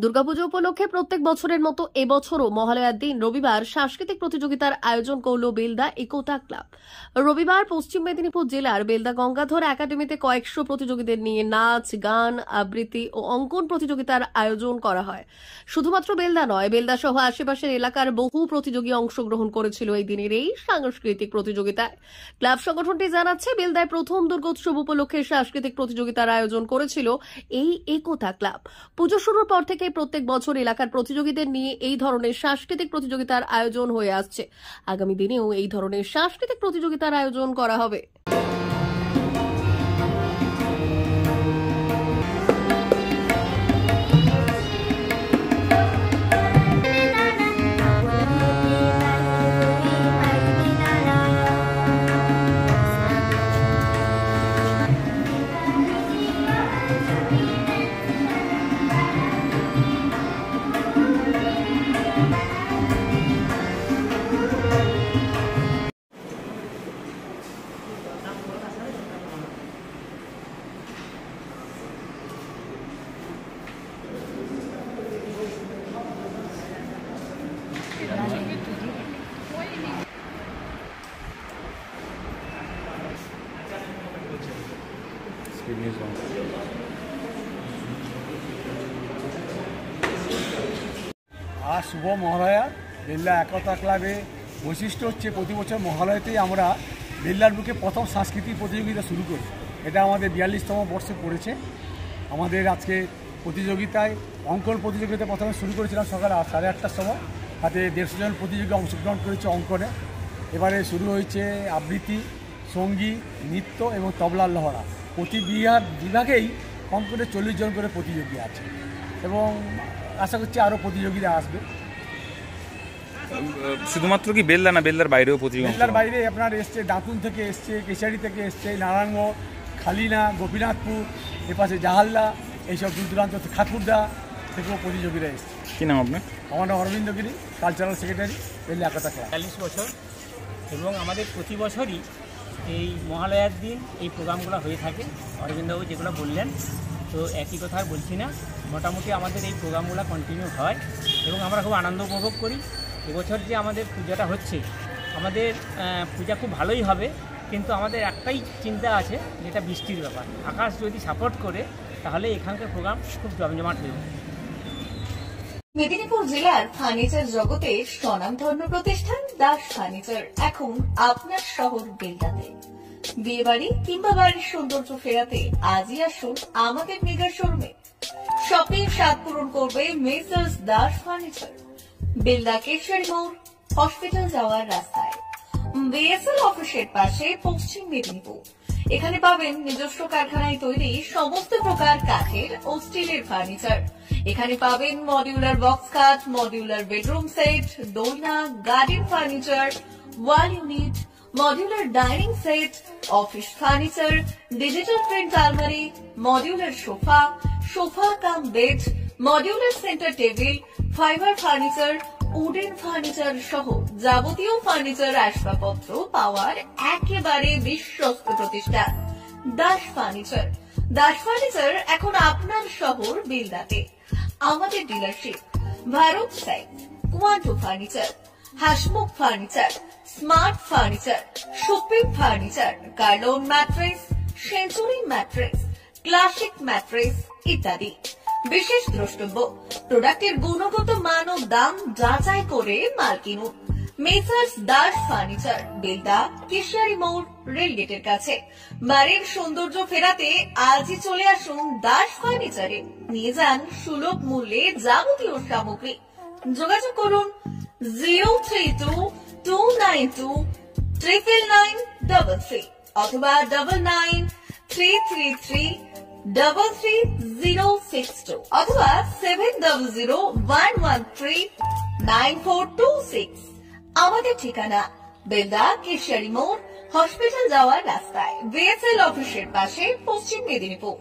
দুর্গাপুজো উপলক্ষে প্রত্যেক বছরের মতো এবছরও মহালয়ার দিন রবিবার সাংস্কৃতিক প্রতিযোগিতার আয়োজন করল বেলদা একতা ক্লাব। রবিবার পশ্চিম মেদিনীপুর জেলার বেলদা গঙ্গাধর একাডেমিতে কয়েকশো প্রতিযোগীদের নিয়ে নাচ, গান, আবৃত্তি ও অঙ্কন প্রতিযোগিতার আয়োজন করা হয়। শুধুমাত্র বেলদা নয়, বেলদা সহ আশেপাশের এলাকার বহু প্রতিযোগী অংশগ্রহণ করেছিল এই দিনের এই সাংস্কৃতিক প্রতিযোগিতায়। ক্লাব সংগঠনটি জানাচ্ছে, বেলদায় প্রথম দুর্গোৎসব উপলক্ষে সাংস্কৃতিক প্রতিযোগিতার আয়োজন করেছিল এই একতা ক্লাব। পুজো শুরুর পর থেকে প্রত্যেক বছর এলাকার প্রতিযোগীদের নিয়ে এই ধরনের সাংস্কৃতিক প্রতিযোগিতার আয়োজন হয়ে আসছে। আগামী দিনেও এই ধরনের সাংস্কৃতিক প্রতিযোগিতার আয়োজন করা হবে। আজ শুভ মহালয়া। বেলদা একতা ক্লাবে বৈশিষ্ট্য হচ্ছে, প্রতি বছর মহালয়াতেই আমরা বেলদার বুকে প্রথম সাংস্কৃতিক প্রতিযোগিতা শুরু করি। এটা আমাদের 42তম বর্ষে পড়েছে। আমাদের আজকে প্রতিযোগিতায় অঙ্কন প্রতিযোগিতা প্রথমে শুরু করেছিলাম সকাল 8:30টার সময়। তাতে 150 জন প্রতিযোগী অংশগ্রহণ করেছে অঙ্কনে। এবারে শুরু হয়েছে আবৃত্তি, সঙ্গীত, নৃত্য এবং তবলার লহরা। প্রতি বিভাগেই কম করে 40 জন করে প্রতিযোগী আছে এবং আশা করছি আরও প্রতিযোগীরা আসবে। শুধুমাত্র কি বেলদা না, বেলদার বাইরেও প্রতিযোগী? বেলদার বাইরে আপনার এসছে, দাঁতুন থেকে এসছে, কেশারি থেকে এসছে, নারায়ণগড়, খালিনা, গোপীনাথপুর, এপাশে জাহালদা, এইসব দূর দূরান্ত ঠাকুরদা থেকেও প্রতিযোগীরা এসছে। কী নাম আপনার? আমার নাম অরবিন্দ গিরি, কালচারাল সেক্রেটারি, বেলদা একতা ক্লাব। 40 বছর এবং আমাদের প্রতি বছরই এই মহালয়ার দিন এই প্রোগ্রামগুলো হয়ে থাকে। অরবিন্দবাবু যেগুলো বললেন, তো একই কথা আর বলছি না। মোটামুটি আমাদের এই প্রোগ্রামগুলো কন্টিনিউ হয় এবং আমরা খুব আনন্দ উপভোগ করি। এবছর যে আমাদের পূজাটা হচ্ছে, আমাদের পূজা খুব ভালোই হবে, কিন্তু আমাদের একটাই চিন্তা আছে, যেটা বৃষ্টির ব্যাপার। আকাশ যদি সাপোর্ট করে তাহলে এখানকার প্রোগ্রাম খুব জমজমাট হয়ে যাবে। মেদিনীপুর জেলার ফার্নিচার জগতের স্বনামধন্য প্রতিষ্ঠান দাস ফার্নিচার এখন আপনার শহর বেলদাতে। বিয়ে বাড়ি কিংবা বাড়ির সৌন্দর্য ফেরাতে আজই আসুন আমাদের মেগা শোরুমে। শপিং স্বাদ পূরণ করবে মেসার্স দাস ফার্নিচার, বেলদা কেশরী মোড়, হসপিটাল যাওয়ার রাস্তায়, বিএসএল অফিসের পাশে, পশ্চিম মেদিনীপুর। এখানে পাবেন নিজস্ব কারখানায় তৈরি সমস্ত প্রকার কাঠের ও স্টিলের ফার্নিচার। এখানে পাবেন modular box cut, modular bedroom set, দোলনা, garden furniture, wall unit, modular dining set, office furniture, digital print আলমারি, modular sofa, sofa cum bed, modular centre table, fibre furniture, wooden furniture সহ যাবতীয় ফার্নিচার আসবাবপত্র পাওয়ার একেবারে বিশ্বস্ত প্রতিষ্ঠান দাস ফার্নিচার। দাস ফার্নিচার এখন আপনার শহর বেলদাতে। আমাদের dealership Bharat side, Quanto furniture, Hasmukh furniture, smart furniture, supreme furniture, Kurlon mattress, century mattress, classic mattress ইত্যাদি। বিশেষ দ্রষ্টব্য, প্রোডাক্টের গুণগত মান ও দাম যাচাই করে মাল কিনুন। মেসার্স দাস ফার্নিচার, বেলদা কেশিয়ারি মোড়, রেলগেটের কাছে। বাড়ির সৌন্দর্য ফেরাতে আজই চলে আসুন দাস ফার্নিচারে। নিয়ে যান সুলভ মূল্যে যাবতীয় সামগ্রী। যোগাযোগ করুন 03229239933 অথবা 9933333062 অথবা 7001139426। আমাদের ঠিকানা বেলদা কেশিয়ারি মোড়, হসপিটাল যাওয়ার রাস্তায়, বিএসএল অফিসের পাশে, পশ্চিম মেদিনীপুর।